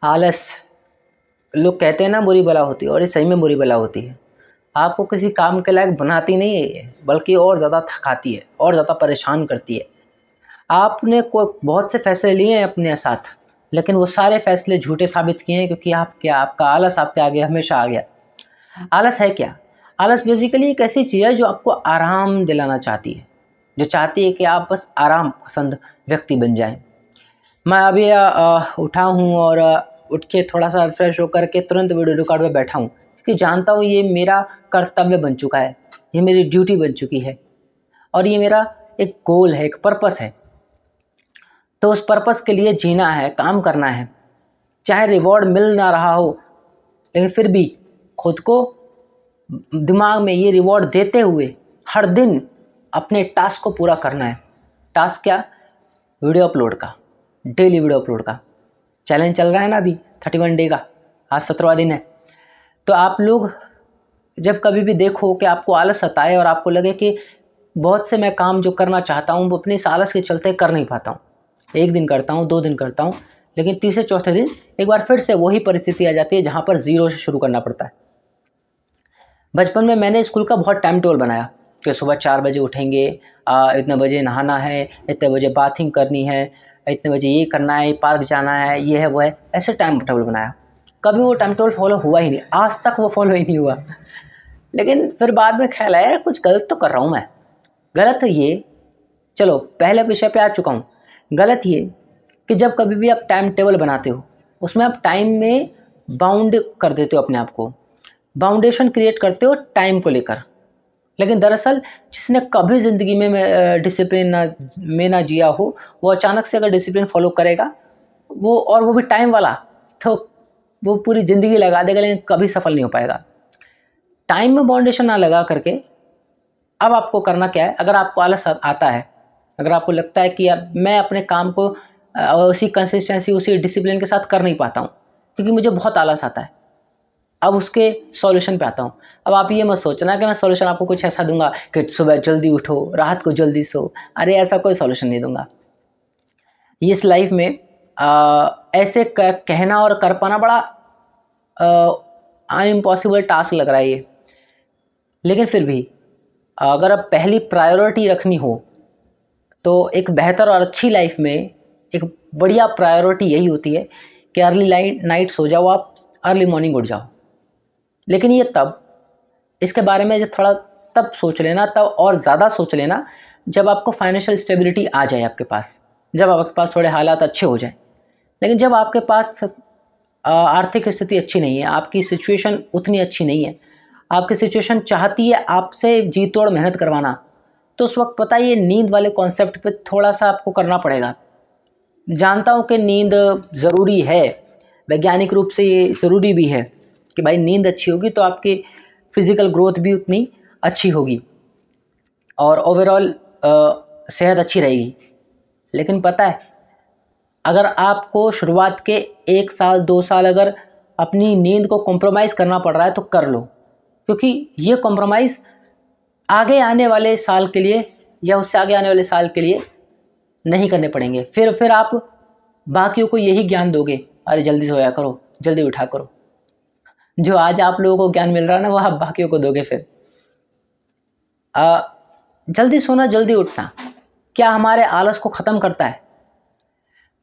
आलस, लोग कहते हैं ना बुरी बला होती है, और ये सही में बुरी बला होती है। आपको किसी काम के लायक बनाती नहीं है ये, बल्कि और ज़्यादा थकाती है और ज़्यादा परेशान करती है। आपने बहुत से फैसले लिए हैं अपने साथ, लेकिन वो सारे फैसले झूठे साबित किए हैं, क्योंकि आपका आलस आपके आगे हमेशा आ गया। आलस है क्या? आलस बेसिकली एक ऐसी चीज़ है जो आपको आराम दिलाना चाहती है, जो चाहती है कि आप बस आराम पसंद व्यक्ति बन जाएं। मैं अभी उठा हूँ और उठ के थोड़ा सा फ्रेश होकर के तुरंत वीडियो रिकॉर्ड पे बैठा हूँ, क्योंकि जानता हूँ ये मेरा कर्तव्य बन चुका है, ये मेरी ड्यूटी बन चुकी है, और ये मेरा एक गोल है, एक पर्पस है। तो उस पर्पस के लिए जीना है, काम करना है, चाहे रिवॉर्ड मिल ना रहा हो, लेकिन फिर भी खुद को दिमाग में ये रिवॉर्ड देते हुए हर दिन अपने टास्क को पूरा करना है। टास्क क्या? वीडियो अपलोड का, डेली वीडियो अपलोड का चैलेंज चल रहा है ना अभी 31 डे का, आज 17वां दिन है। तो आप लोग जब कभी भी देखो कि आपको आलस सताए और आपको लगे कि बहुत से मैं काम जो करना चाहता हूँ वो अपने इस आलस के चलते कर नहीं पाता हूँ, एक दिन करता हूँ, 2 दिन करता हूँ, लेकिन तीसरे चौथे दिन एक बार फिर से वही परिस्थिति आ जाती है जहाँ पर ज़ीरो से शुरू करना पड़ता है। बचपन में मैंने स्कूल का बहुत टाइम टेबल बनाया कि सुबह 4 बजे उठेंगे, इतने बजे नहाना है, इतने बजे बाथिंग करनी है, इतने बजे ये करना है, पार्क जाना है, ये है वो है, ऐसे टाइम टेबल बनाया। कभी वो टाइम टेबल फॉलो हुआ ही नहीं, आज तक वो फॉलो ही नहीं हुआ। लेकिन फिर बाद में ख्याल आया कुछ गलत तो कर रहा हूँ मैं। गलत है ये, चलो पहले विषय पे आ चुका हूँ। गलत ये कि जब कभी भी आप टाइम टेबल बनाते हो उसमें आप टाइम में बाउंड कर देते हो अपने आप को, बाउंडेशन क्रिएट करते हो टाइम को लेकर। लेकिन दरअसल जिसने कभी ज़िंदगी में डिसिप्लिन में ना जिया हो, वो अचानक से अगर डिसिप्लिन फॉलो करेगा वो, और वो भी टाइम वाला, तो वो पूरी ज़िंदगी लगा देगा लेकिन कभी सफल नहीं हो पाएगा। टाइम में बाउंडेशन ना लगा करके अब आपको करना क्या है? अगर आपको आलस आता है, अगर आपको लगता है कि अब मैं अपने काम को उसी कंसिस्टेंसी, उसी डिसिप्लिन के साथ कर नहीं पाता हूँ क्योंकि मुझे बहुत आलस आता है, अब उसके सॉल्यूशन पे आता हूँ। अब आप ये मत सोचना कि मैं सॉल्यूशन आपको कुछ ऐसा दूंगा कि सुबह जल्दी उठो, रात को जल्दी सो। अरे ऐसा कोई सॉल्यूशन नहीं दूंगा। इस लाइफ में ऐसे कहना और कर पाना बड़ा इम्पॉसिबल टास्क लग रहा है ये, लेकिन फिर भी अगर अब पहली प्रायोरिटी रखनी हो तो एक बेहतर और अच्छी लाइफ में एक बढ़िया प्रायोरिटी यही होती है कि अर्ली नाइट सो जाओ आप, अर्ली मॉर्निंग उठ जाओ। लेकिन ये तब, इसके बारे में जो थोड़ा तब सोच लेना, तब और ज़्यादा सोच लेना जब आपको फाइनेंशियल स्टेबिलिटी आ जाए आपके पास, जब आपके पास थोड़े हालात अच्छे हो जाए। लेकिन जब आपके पास आर्थिक स्थिति अच्छी नहीं है, आपकी सिचुएशन उतनी अच्छी नहीं है, आपकी सिचुएशन चाहती है आपसे जी तोड़ मेहनत करवाना, तो उस वक्त पता है ये नींद वाले कॉन्सेप्ट पे थोड़ा सा आपको करना पड़ेगा। जानता हूँ कि नींद ज़रूरी है, वैज्ञानिक रूप से ये ज़रूरी भी है कि भाई नींद अच्छी होगी तो आपकी फिज़िकल ग्रोथ भी उतनी अच्छी होगी और ओवरऑल सेहत अच्छी रहेगी। लेकिन पता है, अगर आपको शुरुआत के 1 साल 2 साल अगर अपनी नींद को कॉम्प्रोमाइज़ करना पड़ रहा है तो कर लो, क्योंकि ये कॉम्प्रोमाइज़ आगे आने वाले साल के लिए या उससे आगे आने वाले साल के लिए नहीं करने पड़ेंगे। फिर आप बाकियों को यही ज्ञान दोगे, अरे जल्दी सोया करो, जल्दी उठा करो। जो आज आप लोगों को ज्ञान मिल रहा है ना, वो आप बाकियों को दोगे। फिर जल्दी सोना, जल्दी उठना क्या हमारे आलस को ख़त्म करता है?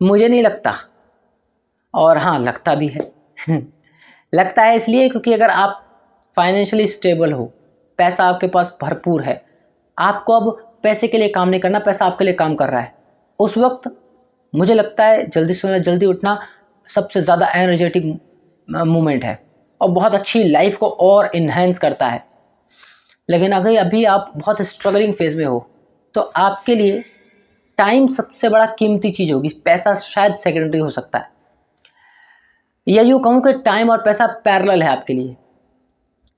मुझे नहीं लगता, और हाँ लगता भी है। लगता है इसलिए क्योंकि अगर आप फाइनेंशियली स्टेबल हो, पैसा आपके पास भरपूर है, आपको अब पैसे के लिए काम नहीं करना, पैसा आपके लिए काम कर रहा है, उस वक्त मुझे लगता है जल्दी सोना जल्दी उठना सबसे ज़्यादा एनर्जेटिक मोमेंट है और बहुत अच्छी लाइफ को और इन्हेंस करता है। लेकिन अगर अभी आप बहुत स्ट्रगलिंग फेज़ में हो तो आपके लिए टाइम सबसे बड़ा कीमती चीज़ होगी, पैसा शायद सेकेंडरी हो सकता है। या यूँ कहूँ कि टाइम और पैसा पैरेलल है आपके लिए,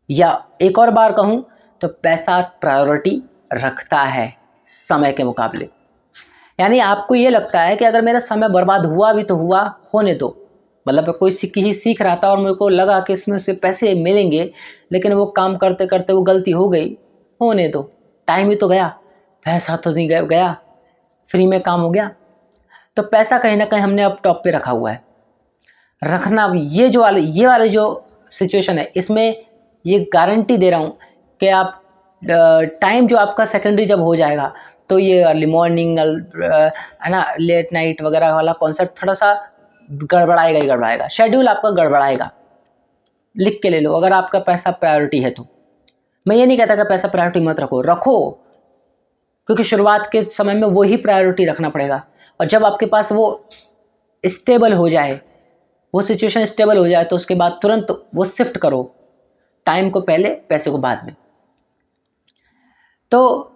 या एक और बार कहूँ तो पैसा प्रायोरिटी रखता है समय के मुकाबले। यानी आपको ये लगता है कि अगर मेरा समय बर्बाद हुआ भी तो हुआ, होने दो। मतलब कोई किसी सीख रहा था और मेरे को लगा कि इसमें से पैसे मिलेंगे, लेकिन वो काम करते करते वो गलती हो गई, होने दो, टाइम ही तो गया, पैसा तो नहीं गया, फ्री में काम हो गया। तो पैसा कहीं ना कहीं हमने अब टॉप पे रखा हुआ है। रखना। ये वाले जो सिचुएशन है, इसमें ये गारंटी दे रहा हूँ कि आप टाइम जो आपका सेकेंडरी जब हो जाएगा तो ये अर्ली मॉर्निंग है ना, लेट नाइट वगैरह वाला कॉन्सेप्ट थोड़ा सा गड़बड़ाएगा ही गड़बड़ाएगा, शेड्यूल आपका गड़बड़ाएगा। लिख के ले लो, अगर आपका पैसा प्रायोरिटी है तो। मैं ये नहीं कहता कि पैसा प्रायोरिटी मत रखो, रखो, क्योंकि शुरुआत के समय में वो ही प्रायोरिटी रखना पड़ेगा। और जब आपके पास वो स्टेबल हो जाए, वो सिचुएशन स्टेबल हो जाए, तो उसके बाद तुरंत वो शिफ्ट करो, टाइम को पहले पैसे को बाद में। तो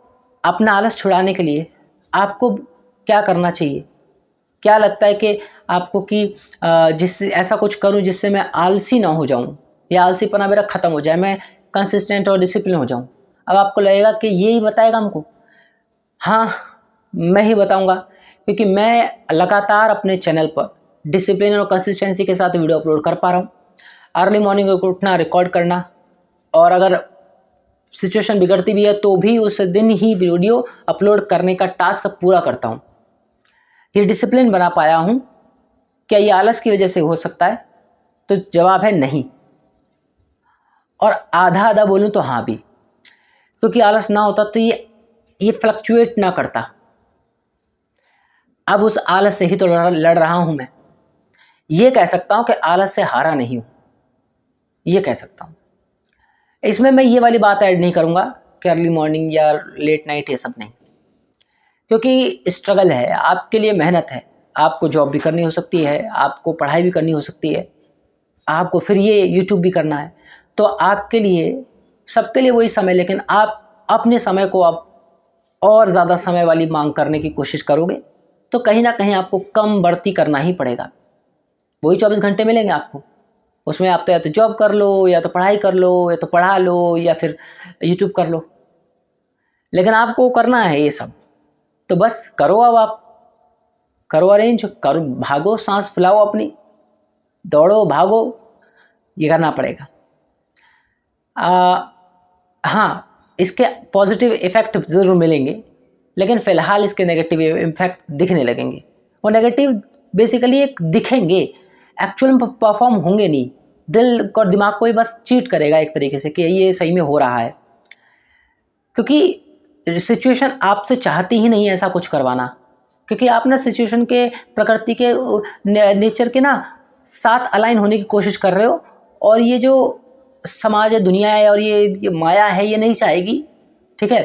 अपना आलस छुड़ाने के लिए आपको क्या करना चाहिए? क्या लगता है कि आपको कि जिससे ऐसा कुछ करूं जिससे मैं आलसी ना हो जाऊं या आलसीपना मेरा ख़त्म हो जाए, मैं कंसिस्टेंट और डिसिप्लिन हो जाऊं? अब आपको लगेगा कि यही बताएगा हमको। हाँ, मैं ही बताऊंगा, क्योंकि मैं लगातार अपने चैनल पर डिसिप्लिन और कंसिस्टेंसी के साथ वीडियो अपलोड कर पा रहा हूँ। अर्ली मॉर्निंग को उठना, रिकॉर्ड करना, और अगर सिचुएशन बिगड़ती भी है तो भी उस दिन ही वीडियो अपलोड करने का टास्क पूरा करता हूँ। ये डिसिप्लिन बना पाया हूँ। क्या ये आलस की वजह से हो सकता है? तो जवाब है नहीं। और आधा आधा बोलूँ तो हाँ भी, क्योंकि आलस ना होता तो ये फ्लक्चुएट ना करता। अब उस आलस से ही तो लड़ रहा हूँ मैं। ये कह सकता हूँ कि आलस से हारा नहीं हूँ, ये कह सकता हूँ। इसमें मैं ये वाली बात ऐड नहीं करूँगा कि अर्ली मॉर्निंग या लेट नाइट, ये सब नहीं, क्योंकि स्ट्रगल है, आपके लिए मेहनत है। आपको जॉब भी करनी हो सकती है, आपको पढ़ाई भी करनी हो सकती है, आपको फिर ये यूट्यूब भी करना है। तो आपके लिए, सबके लिए वही समय, लेकिन आप अपने समय को आप और ज़्यादा समय वाली मांग करने की कोशिश करोगे तो कहीं ना कहीं आपको कम बढ़ती करना ही पड़ेगा। वही 24 घंटे मिलेंगे आपको, उसमें आप तो या तो जॉब कर लो, या तो पढ़ाई कर लो, या तो पढ़ा लो, या फिर यूट्यूब कर लो, लेकिन आपको करना है ये सब। तो बस करो, अब आप करो, अरेंज करो, भागो, सांस फुलाओ अपनी, दौड़ो, भागो, ये करना पड़ेगा। हाँ, इसके पॉजिटिव इफ़ेक्ट ज़रूर मिलेंगे, लेकिन फ़िलहाल इसके नेगेटिव इफ़ेक्ट दिखने लगेंगे। वो नेगेटिव बेसिकली एक दिखेंगे, एक्चुअल में परफॉर्म होंगे नहीं। दिल और दिमाग को ही बस चीट करेगा एक तरीके से कि ये सही में हो रहा है, क्योंकि सिचुएशन आपसे चाहती ही नहीं है ऐसा कुछ करवाना, क्योंकि आप ना सिचुएशन के, प्रकृति के, नेचर के ना साथ अलाइन होने की कोशिश कर रहे हो। और ये जो समाज है, दुनिया है, और ये माया है, ये नहीं चाहेगी, ठीक है,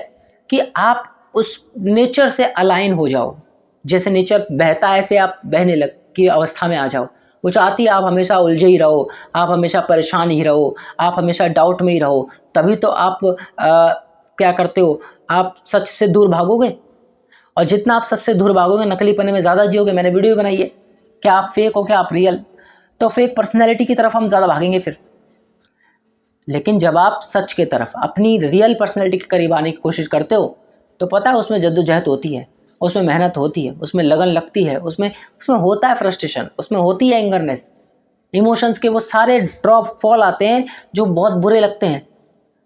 कि आप उस नेचर से अलाइन हो जाओ। जैसे नेचर बहता है, ऐसे आप बहने लग की अवस्था में आ जाओ। वो चाहती है आप हमेशा उलझे ही रहो, आप हमेशा परेशान ही रहो, आप हमेशा डाउट में ही रहो। तभी तो आप क्या करते हो, आप सच से दूर भागोगे। और जितना आप सच से दूर भागोगे, नकली पने में ज़्यादा जियोगे। मैंने वीडियो बनाई है, क्या आप फेक हो, क्या आप रियल। तो फेक पर्सनैलिटी की तरफ हम ज़्यादा भागेंगे फिर। लेकिन जब आप सच के तरफ, अपनी रियल पर्सनैलिटी के करीब आने की कोशिश करते हो, तो पता है उसमें जद्दोजहद होती है, उसमें मेहनत होती है, उसमें लगन लगती है, उसमें होता है फ्रस्ट्रेशन, उसमें होती है एंगरनेस, इमोशंस के वो सारे ड्रॉप फॉल आते हैं जो बहुत बुरे लगते हैं।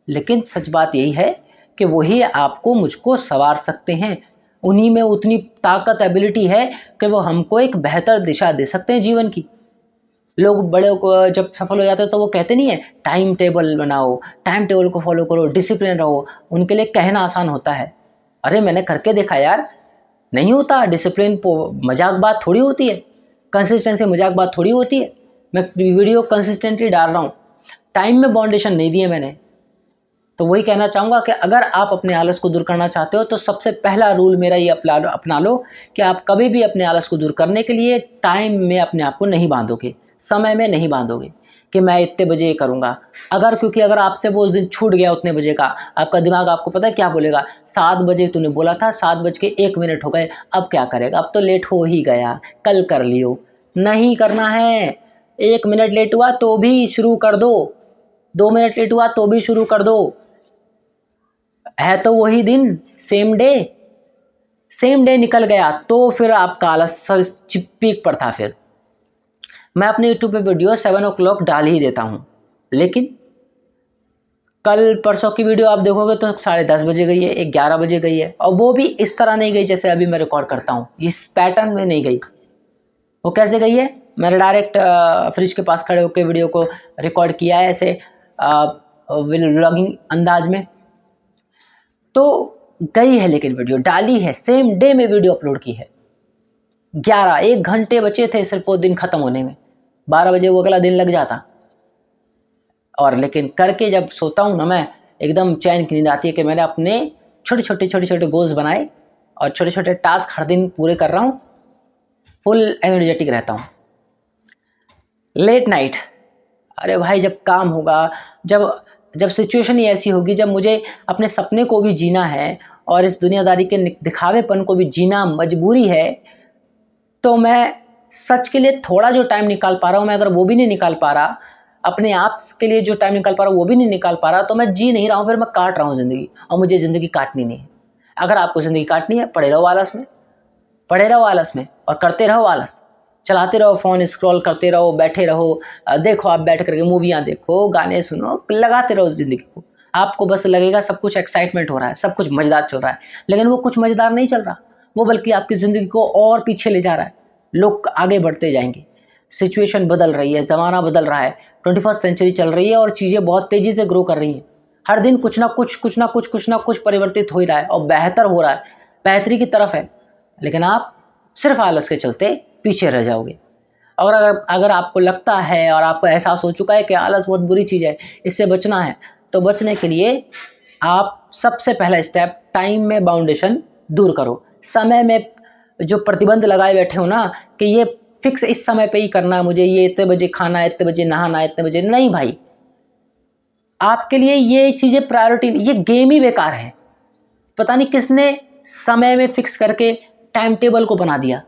लेकिन सच बात यही है कि वही आपको, मुझको संवार सकते हैं। उन्हीं में उतनी ताकत, एबिलिटी है कि वो हमको एक बेहतर दिशा दे सकते हैं जीवन की। लोग बड़े को जब सफल हो जाते हैं तो वो कहते नहीं है टाइम टेबल बनाओ, टाइम टेबल को फॉलो करो, डिसिप्लिन रहो। उनके लिए कहना आसान होता है, अरे मैंने करके देखा यार, नहीं होता। डिसिप्लिन मजाक बात थोड़ी होती है, कंसिस्टेंसी मजाक बात थोड़ी होती है। मैं वीडियो कंसिस्टेंटली डाल रहा हूँ, टाइम में बाउंडेशन नहीं दिए मैंने। तो वही कहना चाहूँगा कि अगर आप अपने आलस को दूर करना चाहते हो तो सबसे पहला रूल मेरा ये अपना लो कि आप कभी भी अपने आलस को दूर करने के लिए टाइम में अपने आप को नहीं बांधोगे, समय में नहीं बांधोगे कि मैं इतने बजे ये करूँगा। क्योंकि अगर आपसे वो उस दिन छूट गया उतने बजे का, आपका दिमाग आपको पता है क्या बोलेगा, 7 बजे तूने बोला था, 7:01 हो गए, अब क्या करेगा, अब तो लेट हो ही गया, कल कर लियो। नहीं करना है, 1 मिनट लेट हुआ तो भी शुरू कर दो, 2 मिनट लेट हुआ तो भी शुरू कर दो। है तो वही दिन, सेम डे निकल गया तो फिर आपका आलस पीक पर था। फिर मैं अपने यूट्यूब पे वीडियो 7 o'clock डाल ही देता हूँ, लेकिन कल परसों की वीडियो आप देखोगे तो 10:30 बजे गई है, 11 बजे गई है, और वो भी इस तरह नहीं गई जैसे अभी मैं रिकॉर्ड करता हूँ, इस पैटर्न में नहीं गई। वो कैसे गई है, मैंने डायरेक्ट फ्रिज के पास खड़े होकर वीडियो को रिकॉर्ड किया है ऐसे व्लॉगिंग अंदाज में। तो गई है, लेकिन वीडियो डाली है, सेम डे में वीडियो अपलोड की है। 1 घंटे बचे थे सिर्फ वो दिन ख़त्म होने में, 12 बजे वो अगला दिन लग जाता। और लेकिन करके जब सोता हूँ ना, मैं एकदम चैन की नींद आती है कि मैंने अपने छोटे छोटे गोल्स बनाए और छोटे छोटे टास्क हर दिन पूरे कर रहा हूँ, फुल एनर्जेटिक रहता हूँ। लेट नाइट, अरे भाई जब काम होगा, जब सिचुएशन ही ऐसी होगी, जब मुझे अपने सपने को भी जीना है और इस दुनियादारी के दिखावेपन को भी जीना मजबूरी है, तो मैं सच के लिए थोड़ा जो टाइम निकाल पा रहा हूँ, मैं अगर वो भी नहीं निकाल पा रहा, अपने आप के लिए जो टाइम निकाल पा रहा हूँ वो भी नहीं निकाल पा रहा, तो मैं जी नहीं रहा हूँ, फिर मैं काट रहा हूँ ज़िंदगी। और मुझे ज़िंदगी काटनी नहीं है। अगर आपको ज़िंदगी काटनी है, पड़े रहो आलस में, पड़े रहो आलस में और करते रहो आलस, चलाते रहो फ़ोन, स्क्रॉल करते रहो, बैठे रहो, देखो आप बैठ करके मूवियाँ देखो, गाने सुनो, लगाते रहो ज़िंदगी को। आपको बस लगेगा सब कुछ एक्साइटमेंट हो रहा है, सब कुछ मज़ेदार चल रहा है, लेकिन वो कुछ मज़ेदार नहीं चल रहा, वो बल्कि आपकी ज़िंदगी को और पीछे ले जा रहा है। लोग आगे बढ़ते जाएंगे, सिचुएशन बदल रही है, ज़माना बदल रहा है, 21st सेंचुरी चल रही है और चीज़ें बहुत तेज़ी से ग्रो कर रही हैं। हर दिन कुछ ना कुछ परिवर्तित हो ही रहा है और बेहतर हो रहा है, बेहतरी की तरफ है, लेकिन आप सिर्फ आलस के चलते पीछे रह जाओगे। और अगर आपको लगता है और आपको एहसास हो चुका है कि आलस बहुत बुरी चीज़ है, इससे बचना है, तो बचने के लिए आप सबसे पहला स्टेप टाइम में बाउंडेशन दूर करो। समय में जो प्रतिबंध लगाए बैठे हो ना कि ये फिक्स इस समय पे ही करना है मुझे, ये इतने बजे खाना है, इतने बजे नहाना है, इतने बजे नहीं भाई, आपके लिए ये चीज़ें प्रायोरिटी, ये गेम ही बेकार है। पता नहीं किसने समय में फिक्स करके टाइम टेबल को बना दिया,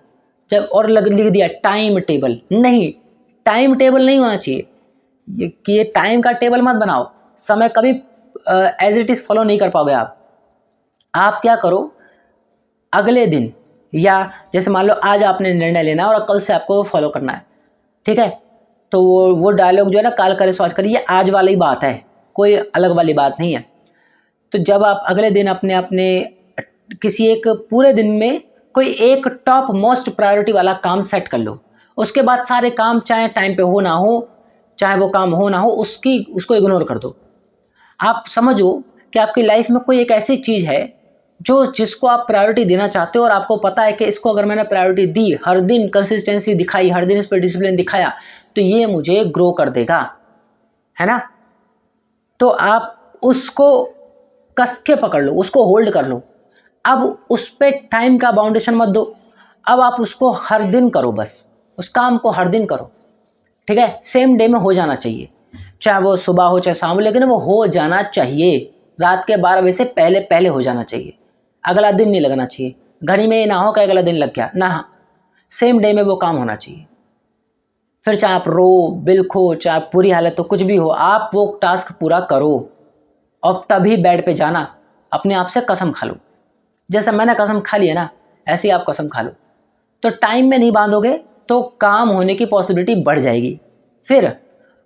जब और लिख दिया टाइम टेबल। नहीं, टाइम टेबल नहीं होना चाहिए कि ये टाइम का टेबल मत बनाओ, समय कभी एज इट इज़ फॉलो नहीं कर पाओगे आप क्या करो, अगले दिन या जैसे मान लो आज आपने निर्णय लेना है और कल से आपको वो फॉलो करना है, ठीक है, तो वो डायलॉग जो है ना, काल करे सो आज करे, ये आज वाली बात है, कोई अलग वाली बात नहीं है। तो जब आप अगले दिन अपने किसी एक पूरे दिन में कोई एक टॉप मोस्ट प्रायोरिटी वाला काम सेट कर लो, उसके बाद सारे काम चाहे टाइम पे हो ना हो, चाहे वो काम हो ना हो, उसको इग्नोर कर दो। आप समझो कि आपकी लाइफ में कोई एक ऐसी चीज़ है जिसको आप प्रायोरिटी देना चाहते हो और आपको पता है कि इसको अगर मैंने प्रायोरिटी दी, हर दिन कंसिस्टेंसी दिखाई, हर दिन इस पर डिसिप्लिन दिखाया, तो ये मुझे ग्रो कर देगा, है ना। तो आप उसको कस के पकड़ लो, उसको होल्ड कर लो। अब उस पर टाइम का बाउंडेशन मत दो, अब आप उसको हर दिन करो, बस उस काम को हर दिन करो, ठीक है। सेम डे में हो जाना चाहिए, चाहे वो सुबह हो चाहे शाम हो, लेकिन वो हो जाना चाहिए, रात के 12 बजे से पहले पहले हो जाना चाहिए। अगला दिन नहीं लगना चाहिए, घड़ी में ये ना हो कि अगला दिन लग गया ना, सेम डे में वो काम होना चाहिए। फिर चाहे आप रो, बिल खो, चाहे पूरी हालत हो, कुछ भी हो, आप वो टास्क पूरा करो और तभी बेड पे जाना, अपने आप से कसम खा लो, जैसे मैंने कसम खा ली है ना, ऐसे ही आप कसम खा लो। तो टाइम में नहीं बांधोगे तो काम होने की पॉसिबिलिटी बढ़ जाएगी। फिर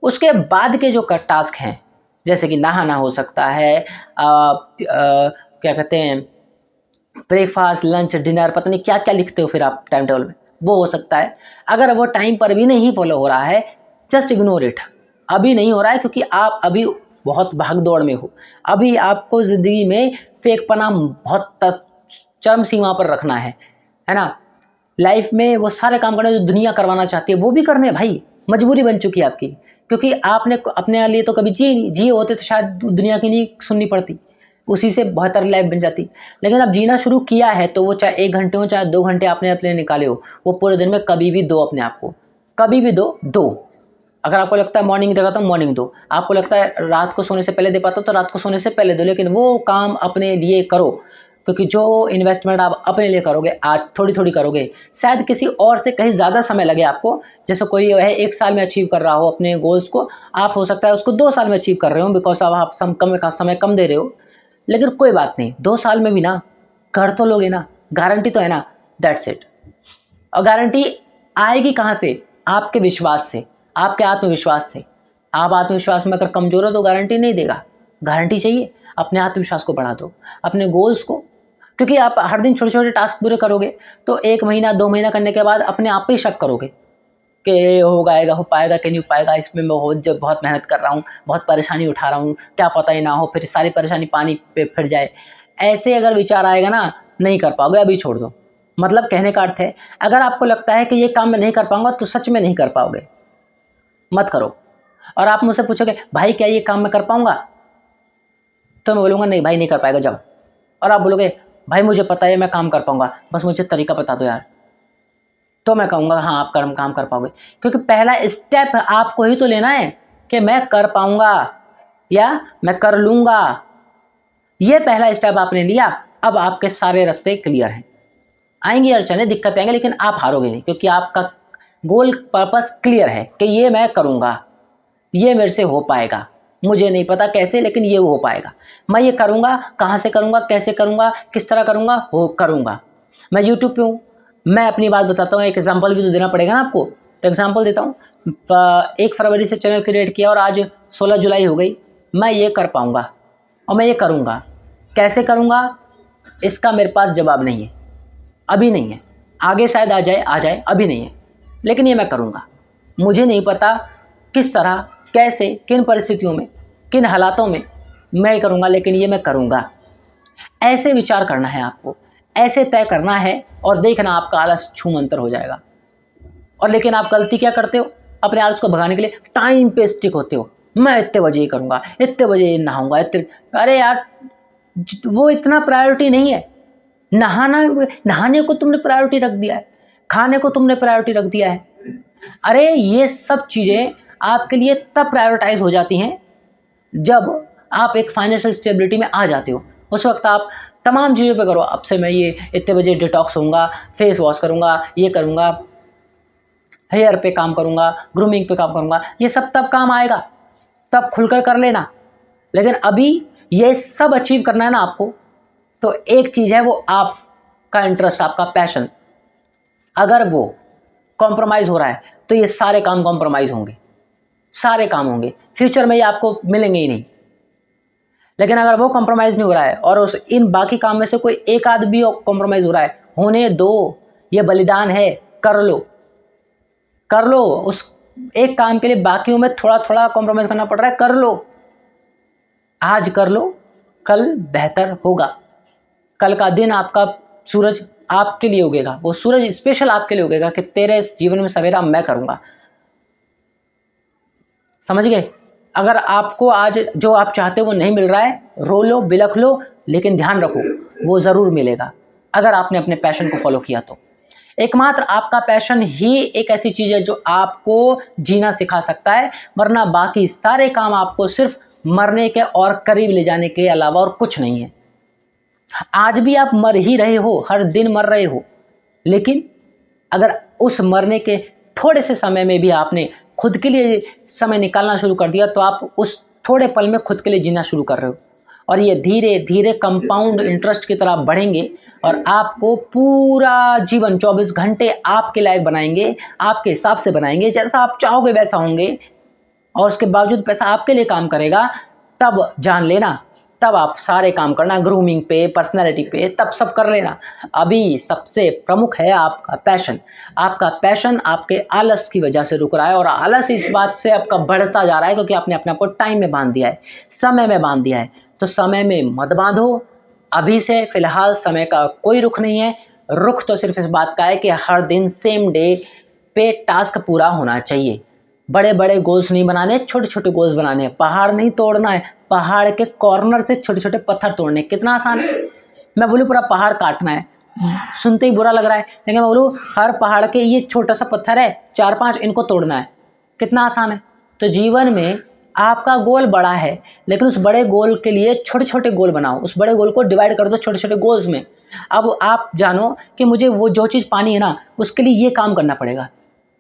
उसके बाद के जो टास्क हैं, जैसे कि नहाना हो सकता है, क्या कहते हैं, ब्रेकफास्ट, लंच, डिनर, पता नहीं क्या क्या लिखते हो फिर आप टाइम टेबल में, वो हो सकता है। अगर वो टाइम पर भी नहीं फॉलो हो रहा है, जस्ट इग्नोर इट। अभी नहीं हो रहा है क्योंकि आप अभी बहुत भाग दौड़ में हो, अभी आपको ज़िंदगी में फेकपना बहुत चरम सीमा पर रखना है ना। लाइफ में वो सारे काम करने जो दुनिया करवाना चाहती है वो भी करने भाई, मजबूरी बन चुकी है आपकी, क्योंकि आपने अपने लिए तो कभी जिए होते तो शायद दुनिया की नहीं सुननी पड़ती, उसी से बेहतर लाइफ बन जाती। लेकिन अब जीना शुरू किया है तो वो चाहे 1 घंटे हो चाहे 2 घंटे आपने अपने निकाले हो, वो पूरे दिन में कभी भी दो अपने आप को, कभी भी दो। अगर आपको लगता है मॉर्निंग देगा तो मॉर्निंग दो, आपको लगता है रात को सोने से पहले दे पाता तो रात को सोने से पहले दो, लेकिन वो काम अपने लिए करो, क्योंकि जो इन्वेस्टमेंट आप अपने लिए करोगे, आज थोड़ी थोड़ी करोगे, शायद किसी और से कहीं ज़्यादा समय लगे आपको। जैसे कोई है 1 साल में अचीव कर रहा हो अपने गोल्स को, आप हो सकता है उसको 2 साल में अचीव कर रहे हो, बिकॉज आप समय कम दे रहे हो, लेकिन कोई बात नहीं, 2 साल में भी ना कर तो लोगे ना, गारंटी तो है ना, दैट्स इट। और गारंटी आएगी कहाँ से? आपके विश्वास से, आपके आत्मविश्वास से। आप आत्मविश्वास में अगर कमज़ोर हो तो गारंटी नहीं देगा, गारंटी चाहिए, अपने आत्मविश्वास को बढ़ा दो, अपने गोल्स को, क्योंकि आप हर दिन छोटे छोटे टास्क पूरे करोगे तो 1 महीना 2 महीना करने के बाद अपने आप पे ही शक करोगे, कि हो पाएगा कि नहीं हो पाएगा, इसमें मैं बहुत मेहनत कर रहा हूँ, बहुत परेशानी उठा रहा हूँ, क्या पता ही ना हो, फिर सारी परेशानी पानी पे फिर जाए। ऐसे अगर विचार आएगा ना, नहीं कर पाओगे, अभी छोड़ दो। मतलब कहने का अर्थ है, अगर आपको लगता है कि ये काम मैं नहीं कर पाऊंगा तो सच में नहीं कर पाओगे, मत करो। और आप मुझसे पूछोगे भाई क्या ये काम मैं कर पाऊंगा, तो मैं बोलूँगा नहीं भाई नहीं कर पाएगा, जाओ। और आप बोलोगे भाई मुझे पता है मैं काम कर पाऊंगा, बस मुझे तरीका बता दो यार, तो मैं कहूँगा हाँ आप काम कर पाओगे। क्योंकि पहला स्टेप आपको ही तो लेना है कि मैं कर पाऊंगा या मैं कर लूँगा। ये पहला स्टेप आपने लिया, अब आपके सारे रास्ते क्लियर हैं। आएंगी अड़चनें, दिक्कतें आएंगी, लेकिन आप हारोगे नहीं, क्योंकि आपका गोल पर्पस क्लियर है कि ये मैं करूँगा, ये मेरे से हो पाएगा, मुझे नहीं पता कैसे लेकिन ये हो पाएगा, मैं ये करूँगा, कहाँ से करूँगा, कैसे करूँगा, किस तरह करूँगा, हो करूँगा। मैं यूट्यूब पे हूँ, मैं अपनी बात बताता हूँ, एक एग्जांपल भी तो देना पड़ेगा ना आपको, तो एग्जांपल देता हूँ। 1 फरवरी से चैनल क्रिएट किया और आज 16 जुलाई हो गई। मैं ये कर पाऊँगा और मैं ये करूँगा, कैसे करूँगा इसका मेरे पास जवाब नहीं है, अभी नहीं है, आगे शायद आ जाए, अभी नहीं है, लेकिन ये मैं करूँगा। मुझे नहीं पता किस तरह, कैसे, किन परिस्थितियों में, किन हालातों में मैं करूँगा, लेकिन ये मैं करूँगा। ऐसे विचार करना है आपको, ऐसे तय करना है, और देखना आपका आलस छूमंतर हो जाएगा। और लेकिन आप गलती क्या करते हो, अपने आलस को भगाने के लिए टाइम पे स्टिक होते हो। मैं इतने बजे ये करूँगा, इतने बजे ये नहाऊंगा, इतने, अरे यार वो इतना प्रायोरिटी नहीं है। नहाने को तुमने प्रायोरिटी रख दिया है, खाने को तुमने प्रायोरिटी रख दिया है। अरे ये सब चीज़ें आपके लिए तब प्रायोरिटाइज हो जाती हैं जब आप एक फाइनेंशियल स्टेबिलिटी में आ जाते हो। उस वक्त आप तमाम चीज़ों पे करो, अब से मैं ये इतने बजे डिटॉक्स होऊंगा, फेस वॉश करूँगा, ये करूँगा, हेयर पे काम करूँगा, ग्रूमिंग पे काम करूँगा, ये सब तब काम आएगा, तब खुलकर कर लेना। लेकिन अभी ये सब अचीव करना है ना आपको, तो एक चीज़ है वो आपका इंटरेस्ट, आपका पैशन। अगर वो कॉम्प्रोमाइज़ हो रहा है तो ये सारे काम कॉम्प्रोमाइज़ होंगे, सारे काम होंगे, फ्यूचर में ये आपको मिलेंगे ही नहीं। लेकिन अगर वो कॉम्प्रोमाइज़ नहीं हो रहा है और उस इन बाकी काम में से कोई एक आध भी कॉम्प्रोमाइज़ हो रहा है, होने दो, ये बलिदान है, कर लो, कर लो। उस एक काम के लिए बाकियों में थोड़ा थोड़ा कॉम्प्रोमाइज़ करना पड़ रहा है, कर लो, आज कर लो, कल बेहतर होगा। कल का दिन आपका सूरज आपके लिए उगेगा, वो सूरज स्पेशल आपके लिए उगेगा कि तेरे जीवन में सवेरा मैं करूँगा। समझ गए? अगर आपको आज जो आप चाहते हो वो नहीं मिल रहा है, रो लो, बिलख लो, लेकिन ध्यान रखो वो ज़रूर मिलेगा अगर आपने अपने पैशन को फॉलो किया तो। एकमात्र आपका पैशन ही एक ऐसी चीज़ है जो आपको जीना सिखा सकता है, वरना बाकी सारे काम आपको सिर्फ मरने के और करीब ले जाने के अलावा और कुछ नहीं है। आज भी आप मर ही रहे हो, हर दिन मर रहे हो, लेकिन अगर उस मरने के थोड़े से समय में भी आपने खुद के लिए समय निकालना शुरू कर दिया, तो आप उस थोड़े पल में खुद के लिए जीना शुरू कर रहे हो। और ये धीरे धीरे कंपाउंड इंटरेस्ट की तरह बढ़ेंगे और आपको पूरा जीवन 24 घंटे आपके लायक बनाएंगे, आपके हिसाब से बनाएंगे, जैसा आप चाहोगे वैसा होंगे, और उसके बावजूद पैसा आपके लिए काम करेगा। तब जान लेना, तब आप सारे काम करना, ग्रूमिंग पे, पर्सनैलिटी पे, तब सब कर लेना। अभी सबसे प्रमुख है आपका पैशन। आपका पैशन आपके आलस की वजह से रुक रहा है, और आलस इस बात से आपका बढ़ता जा रहा है क्योंकि आपने अपने आप को टाइम में बांध दिया है, समय में बांध दिया है। तो समय में मत बांधो, अभी से फ़िलहाल समय का कोई रुख नहीं है। रुख तो सिर्फ इस बात का है कि हर दिन सेम डे पे टास्क पूरा होना चाहिए। बड़े बड़े गोल्स नहीं बनाने, छोटे छोटे गोल्स बनाने हैं। पहाड़ नहीं तोड़ना है, पहाड़ के कॉर्नर से छोटे छोटे पत्थर तोड़ने। कितना आसान है। मैं बोलूँ पूरा पहाड़ काटना है, सुनते ही बुरा लग रहा है, लेकिन मैं बोलूँ हर पहाड़ के ये छोटा सा पत्थर है, 4-5 इनको तोड़ना है, कितना आसान है। तो जीवन में आपका गोल बड़ा है, लेकिन उस बड़े गोल के लिए छोटे छोटे गोल बनाओ, उस बड़े गोल को डिवाइड कर दो छोटे छोटे गोल्स में। अब आप जानो कि मुझे वो जो चीज़ पानी है ना, उसके लिए ये काम करना पड़ेगा,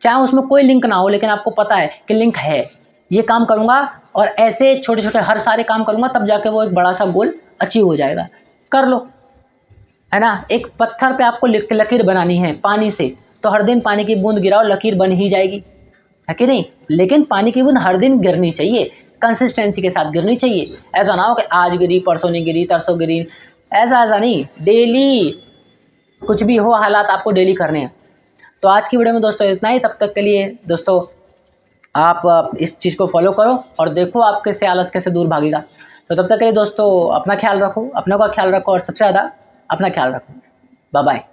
चाहे उसमें कोई लिंक ना हो, लेकिन आपको पता है कि लिंक है, ये काम करूँगा और ऐसे छोटे छोटे हर सारे काम करूँगा, तब जाके वो एक बड़ा सा गोल अचीव हो जाएगा। कर लो, है ना। एक पत्थर पे आपको लकीर बनानी है पानी से, तो हर दिन पानी की बूंद गिराओ, लकीर बन ही जाएगी, है कि नहीं। लेकिन पानी की बूंद हर दिन गिरनी चाहिए, कंसिस्टेंसी के साथ गिरनी चाहिए। ऐसा ना हो कि आज गिरी, परसों नहीं गिरी, तरसों गिरी, ऐसा नहीं। डेली कुछ भी हो, हालात आपको डेली करने हैं। तो आज की वीडियो में दोस्तों इतना ही। तब तक के लिए दोस्तों आप इस चीज़ को फॉलो करो और देखो आप कैसे आलस कैसे दूर भागेगा। तो तब तक के लिए दोस्तों अपना ख्याल रखो, अपनों का ख्याल रखो और सबसे ज़्यादा अपना ख्याल रखो। Bye bye.